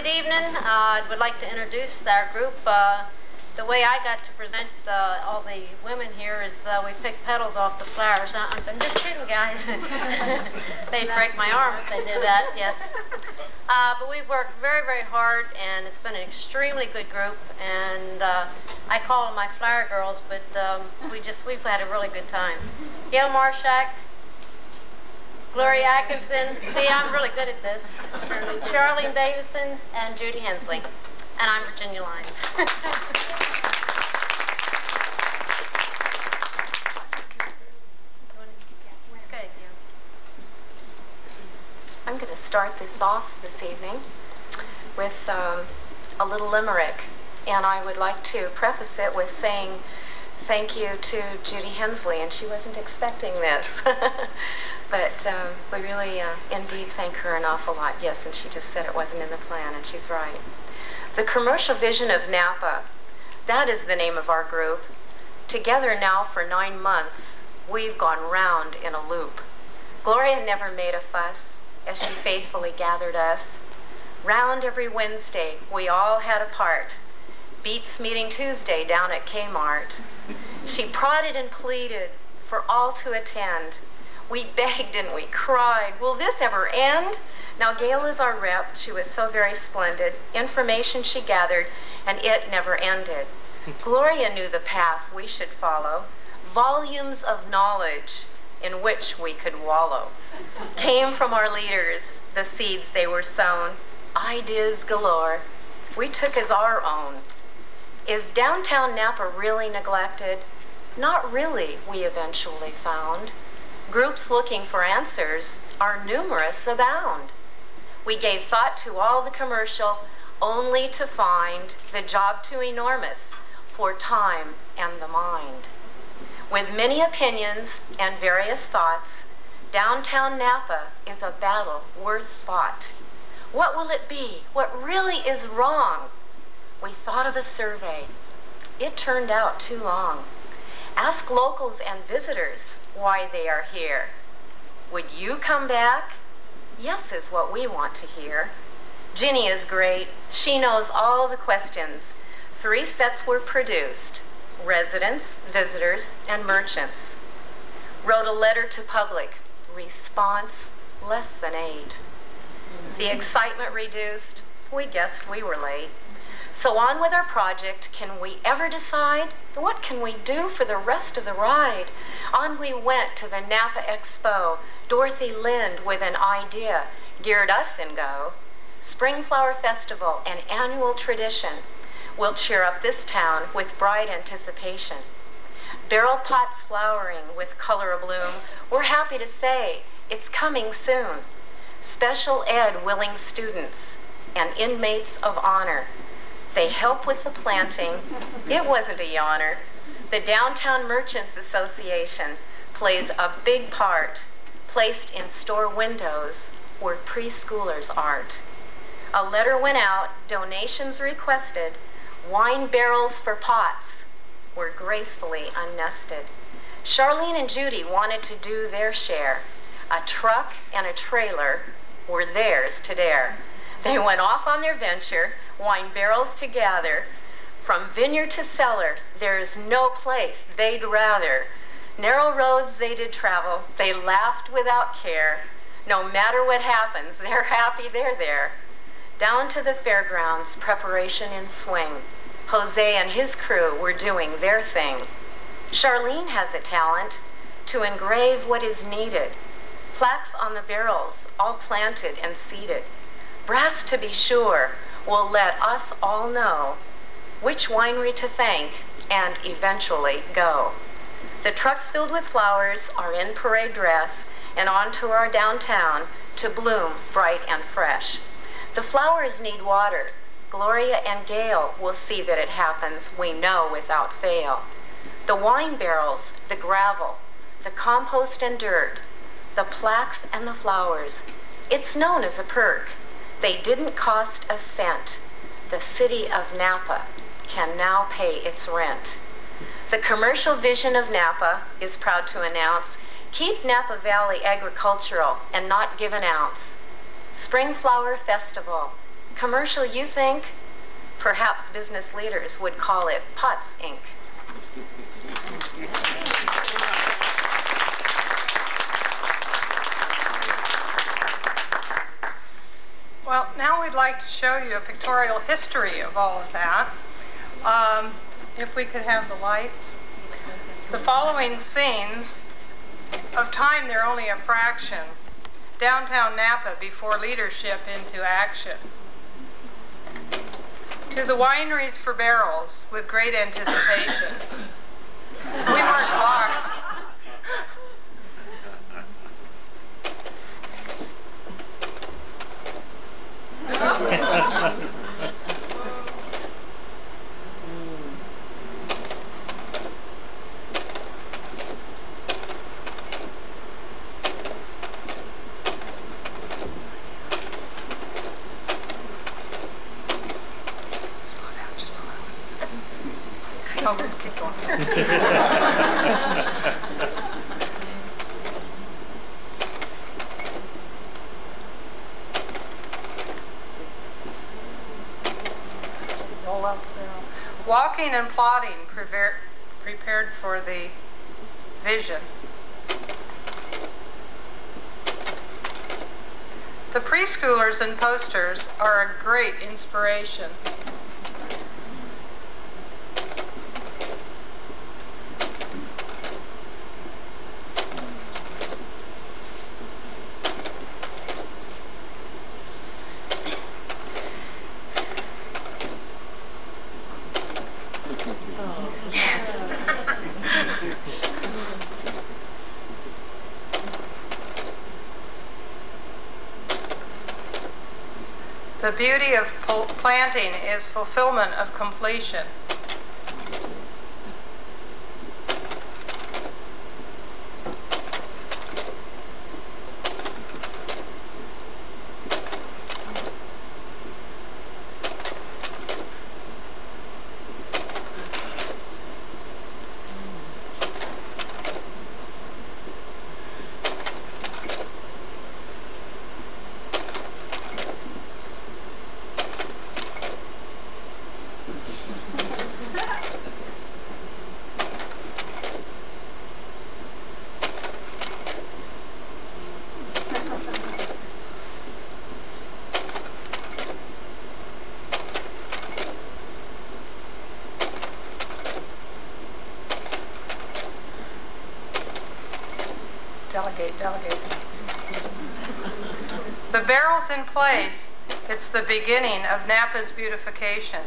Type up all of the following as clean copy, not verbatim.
Good evening. I would like to introduce our group. The way I got to present all the women here is we pick petals off the flowers. Now, I'm just kidding, guys. They'd break my arm if they did that, yes. But we've worked very, very hard, and it's been an extremely good group. And I call them my flower girls, but we've had a really good time. Gail Marshak, Gloria Atkinson, see, I'm really good at this. Charlene Davison, and Judy Hensley. And I'm Virginia Lyons. Okay, I'm going to start this off this evening with a little limerick. And I would like to preface it with saying thank you to Judy Hensley, and she wasn't expecting this. But we really indeed thank her an awful lot. Yes, and she just said it wasn't in the plan, and she's right. The Commercial Vision of Napa, that is the name of our group. Together now for 9 months, we've gone round in a loop. Gloria never made a fuss as she faithfully gathered us. Round every Wednesday, we all had a part. Beats meeting Tuesday down at Kmart. She prodded and pleaded for all to attend. We begged and we cried, will this ever end? Now Gail is our rep. She was so very splendid. Information she gathered, and it never ended. Gloria knew the path we should follow. Volumes of knowledge in which we could wallow came from our leaders, the seeds they were sown. Ideas galore we took as our own. Is downtown Napa really neglected? Not really, we eventually found. Groups looking for answers are numerous abound. We gave thought to all the commercial only to find the job too enormous for time and the mind. With many opinions and various thoughts, downtown Napa is a battle worth fought. What will it be? What really is wrong? We thought of a survey. It turned out too long. Ask locals and visitors why they are here. Would you come back? Yes is what we want to hear. Ginny is great. She knows all the questions. 3 sets were produced: residents, visitors, and merchants. Wrote a letter to public. Response, less than 8. The excitement reduced. We guessed we were late. So on with our project. Can we ever decide? What can we do for the rest of the ride? On we went to the Napa Expo. Dorothy Lind with an idea geared us in go. Spring Flower Festival, an annual tradition, will cheer up this town with bright anticipation. Barrel pots flowering with color abloom. We're happy to say it's coming soon. Special ed willing students and inmates of honor. They help with the planting. It wasn't a yawner. The Downtown Merchants Association plays a big part, placed in store windows where preschoolers art. A letter went out, donations requested, wine barrels for pots were gracefully unnested. Charlene and Judy wanted to do their share. A truck and a trailer were theirs to dare. They went off on their venture, wine barrels to gather. From vineyard to cellar, there's no place they'd rather. Narrow roads they did travel, they laughed without care. No matter what happens, they're happy they're there. Down to the fairgrounds, preparation in swing. Jose and his crew were doing their thing. Charlene has a talent to engrave what is needed. Plaques on the barrels, all planted and seeded. Brass, to be sure, will let us all know which winery to thank and eventually go. The trucks filled with flowers are in parade dress and on to our downtown to bloom bright and fresh. The flowers need water. Gloria and Gail will see that it happens, we know without fail. The wine barrels, the gravel, the compost and dirt, the plaques and the flowers, it's known as a perk. They didn't cost a cent. The city of Napa can now pay its rent. The Commercial Vision of Napa is proud to announce, keep Napa Valley agricultural and not give an ounce. Spring Flower Festival, Commercial, you think? Perhaps business leaders would call it Putz Inc. Well, now we'd like to show you a pictorial history of all of that. If we could have the lights. The following scenes, of time they're only a fraction. Downtown Napa before leadership into action. To the wineries for barrels with great anticipation. We weren't far. Oh, keep going. Roll up there. Walking and plotting prepared for the vision. The preschoolers and posters are a great inspiration. The beauty of planting is fulfillment of completion. Delegate. The barrel's in place. It's the beginning of Napa's beautification.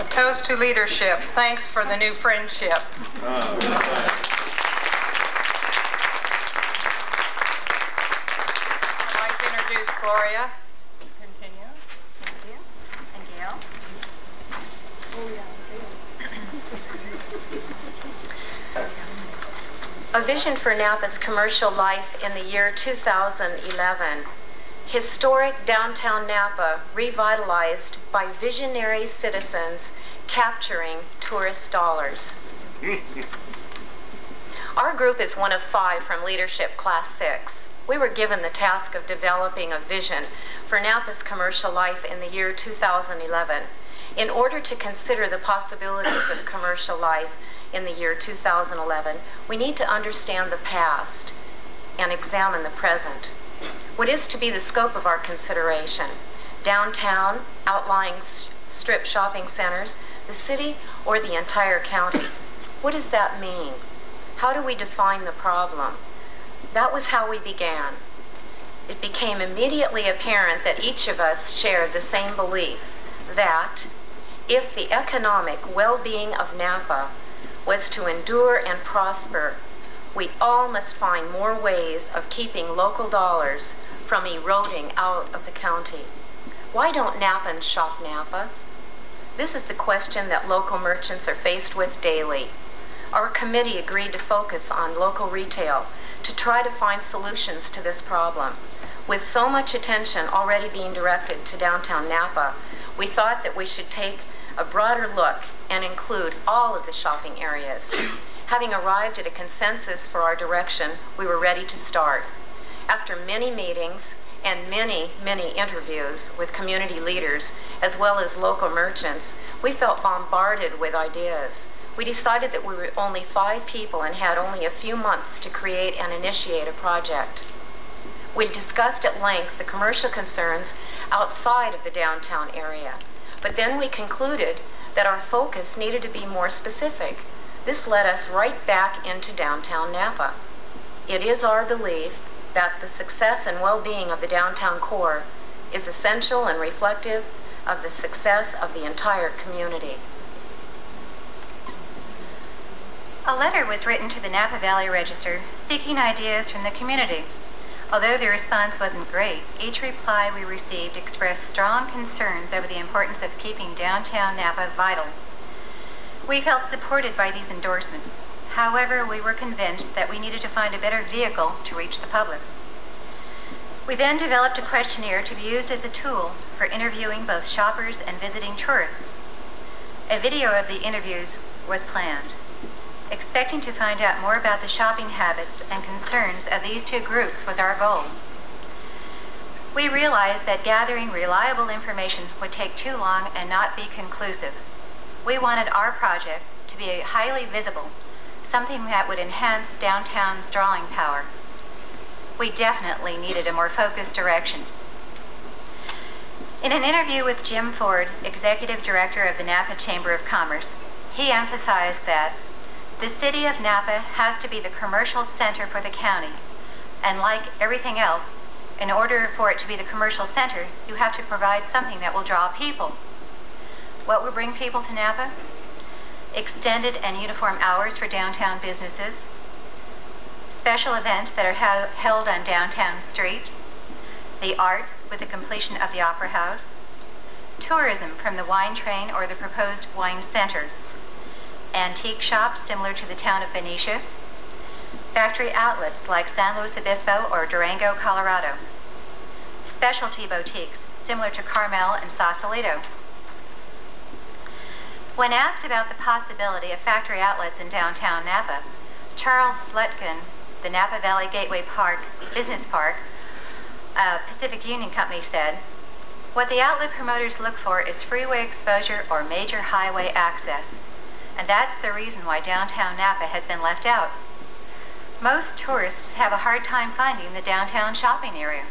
Toast to leadership. Thanks for the new friendship. I'd like to introduce Gloria. Continue. Thank you. And Gail. A vision for Napa's commercial life in the year 2011. Historic downtown Napa revitalized by visionary citizens capturing tourist dollars. Our group is one of 5 from Leadership Class 6. We were given the task of developing a vision for Napa's commercial life in the year 2011. In order to consider the possibilities of commercial life in the year 2011, we need to understand the past and examine the present. What is to be the scope of our consideration? Downtown, outlying strip shopping centers, the city, or the entire county? What does that mean? How do we define the problem? That was how we began. It became immediately apparent that each of us shared the same belief that if the economic well-being of Napa was to endure and prosper. We all must find more ways of keeping local dollars from eroding out of the county. Why don't Napans shop Napa? This is the question that local merchants are faced with daily. Our committee agreed to focus on local retail to try to find solutions to this problem. With so much attention already being directed to downtown Napa, we thought that we should take a broader look and include all of the shopping areas. Having arrived at a consensus for our direction, we were ready to start. After many meetings and many interviews with community leaders as well as local merchants, we felt bombarded with ideas. We decided that we were only 5 people and had only a few months to create and initiate a project. We discussed at length the commercial concerns outside of the downtown area, but then we concluded that our focus needed to be more specific. This led us right back into downtown Napa. It is our belief that the success and well-being of the downtown core is essential and reflective of the success of the entire community. A letter was written to the Napa Valley Register seeking ideas from the community. Although the response wasn't great, each reply we received expressed strong concerns over the importance of keeping downtown Napa vital. We felt supported by these endorsements. However, we were convinced that we needed to find a better vehicle to reach the public. We then developed a questionnaire to be used as a tool for interviewing both shoppers and visiting tourists. A video of the interviews was planned. Expecting to find out more about the shopping habits and concerns of these 2 groups was our goal. We realized that gathering reliable information would take too long and not be conclusive. We wanted our project to be highly visible, something that would enhance downtown's drawing power. We definitely needed a more focused direction. In an interview with Jim Ford, Executive Director of the Napa Chamber of Commerce, he emphasized that the city of Napa has to be the commercial center for the county, and like everything else, in order for it to be the commercial center, you have to provide something that will draw people. What will bring people to Napa? Extended and uniform hours for downtown businesses, special events that are held on downtown streets, the arts with the completion of the Opera House, tourism from the wine train or the proposed wine center, antique shops similar to the town of Benicia, factory outlets like San Luis Obispo or Durango, Colorado, specialty boutiques similar to Carmel and Sausalito. When asked about the possibility of factory outlets in downtown Napa, Charles Slutkin, the Napa Valley Gateway Park Business Park, Pacific Union Company said, "What the outlet promoters look for is freeway exposure or major highway access. And that's the reason why downtown Napa has been left out. Most tourists have a hard time finding the downtown shopping area."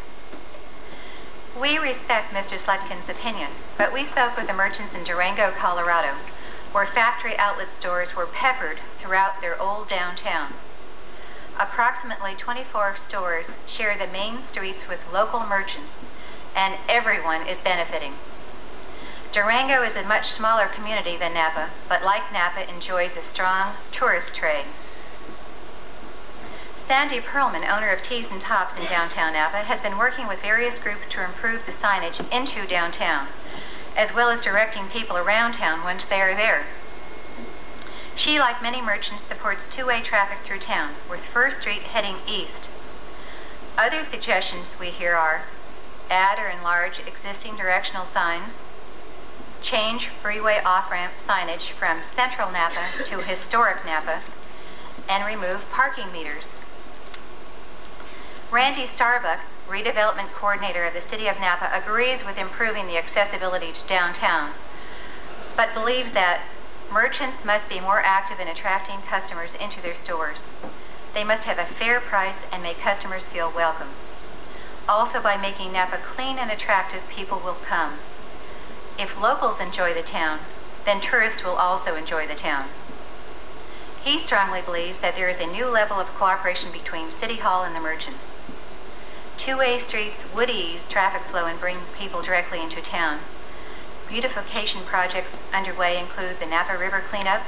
We respect Mr. Slutkin's opinion, but we spoke with the merchants in Durango, Colorado, where factory outlet stores were peppered throughout their old downtown. Approximately 24 stores share the main streets with local merchants, and everyone is benefiting. Durango is a much smaller community than Napa, but like Napa, enjoys a strong tourist trade. Sandy Perlman, owner of Tees and Tops in downtown Napa, has been working with various groups to improve the signage into downtown, as well as directing people around town once they are there. She, like many merchants, supports 2-way traffic through town, with First Street heading east. Other suggestions we hear are add or enlarge existing directional signs, change freeway off-ramp signage from Central Napa to Historic Napa, and remove parking meters. Randy Starbuck, redevelopment coordinator of the City of Napa, agrees with improving the accessibility to downtown, but believes that merchants must be more active in attracting customers into their stores. They must have a fair price and make customers feel welcome. Also, by making Napa clean and attractive, people will come. If locals enjoy the town, then tourists will also enjoy the town. He strongly believes that there is a new level of cooperation between City Hall and the merchants. 2-way streets would ease traffic flow and bring people directly into town. Beautification projects underway include the Napa River cleanup,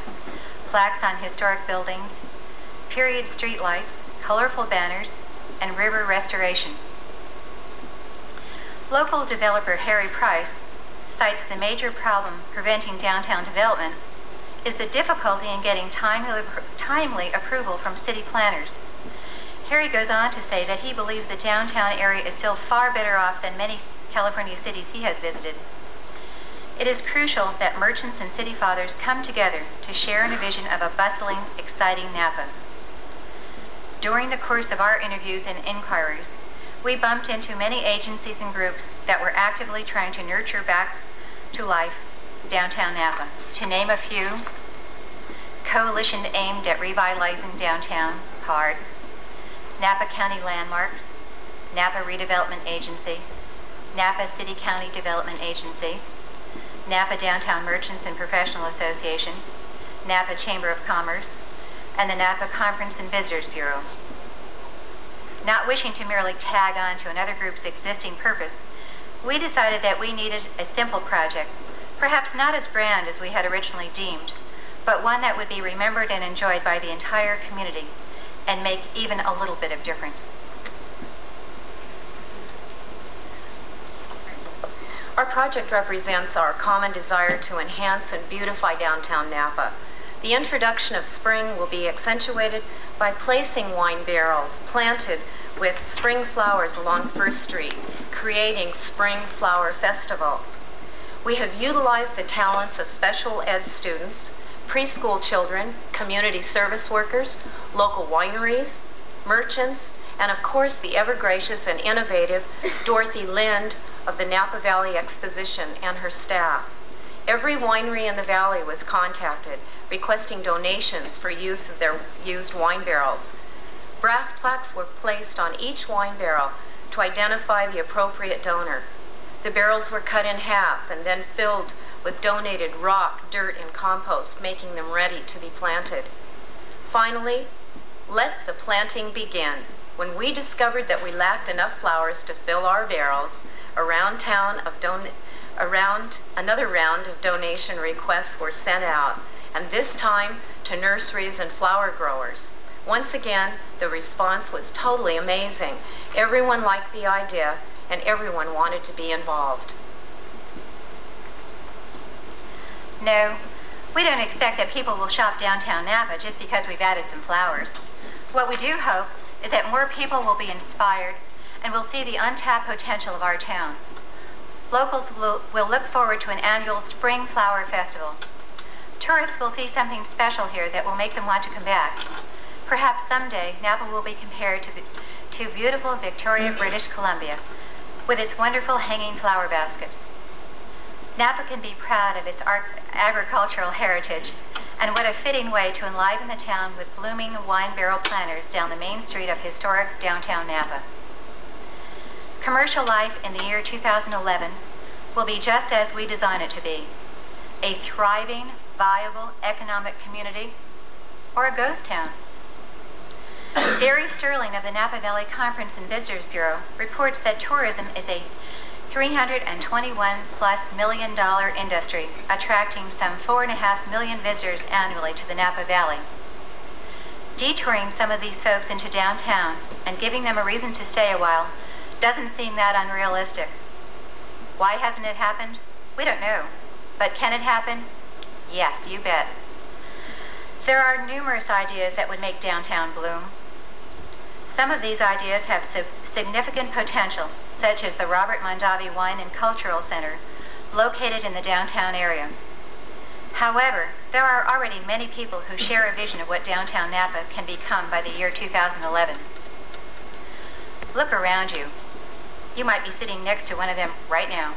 plaques on historic buildings, period streetlights, colorful banners, and river restoration. Local developer Harry Price cites the major problem preventing downtown development is the difficulty in getting timely approval from city planners. Harry goes on to say that he believes the downtown area is still far better off than many California cities he has visited. It is crucial that merchants and city fathers come together to share in a vision of a bustling, exciting Napa. During the course of our interviews and inquiries, we bumped into many agencies and groups that were actively trying to nurture back to life downtown Napa. To name a few: Coalition Aimed at Revitalizing Downtown, CARD, Napa County Landmarks, Napa Redevelopment Agency, Napa City County Development Agency, Napa Downtown Merchants and Professional Association, Napa Chamber of Commerce, and the Napa Conference and Visitors Bureau. Not wishing to merely tag on to another group's existing purpose, we decided that we needed a simple project, perhaps not as grand as we had originally deemed, but one that would be remembered and enjoyed by the entire community and make even a little bit of difference. Our project represents our common desire to enhance and beautify downtown Napa. The introduction of spring will be accentuated by placing wine barrels planted with spring flowers along First Street, creating Spring Flower Festival. We have utilized the talents of special ed students, preschool children, community service workers, local wineries, merchants, and of course the ever-gracious and innovative Dorothy Lind of the Napa Valley Exposition and her staff. Every winery in the valley was contacted, requesting donations for use of their used wine barrels. Brass plaques were placed on each wine barrel to identify the appropriate donor. The barrels were cut in half and then filled with donated rock, dirt, and compost, making them ready to be planted. Finally, let the planting begin. When we discovered that we lacked enough flowers to fill our barrels, another round of donation requests were sent out, and this time to nurseries and flower growers. Once again, the response was totally amazing. Everyone liked the idea, and everyone wanted to be involved. No, we don't expect that people will shop downtown Napa just because we've added some flowers. What we do hope is that more people will be inspired and will see the untapped potential of our town. Locals will look forward to an annual Spring Flower Festival. Tourists will see something special here that will make them want to come back. Perhaps someday Napa will be compared to beautiful Victoria, British Columbia, with its wonderful hanging flower baskets. Napa can be proud of its agricultural heritage, and what a fitting way to enliven the town with blooming wine barrel planters down the main street of historic downtown Napa. Commercial life in the year 2011 will be just as we design it to be: a thriving, viable economic community, or a ghost town. Gary Sterling of the Napa Valley Conference and Visitors Bureau reports that tourism is a $321+ million industry, attracting some 4.5 million visitors annually to the Napa Valley. Detouring some of these folks into downtown and giving them a reason to stay a while doesn't seem that unrealistic. Why hasn't it happened? We don't know. But can it happen? Yes, you bet. There are numerous ideas that would make downtown bloom. Some of these ideas have significant potential, such as the Robert Mondavi Wine and Cultural Center, located in the downtown area. However, there are already many people who share a vision of what downtown Napa can become by the year 2011. Look around you. You might be sitting next to one of them right now.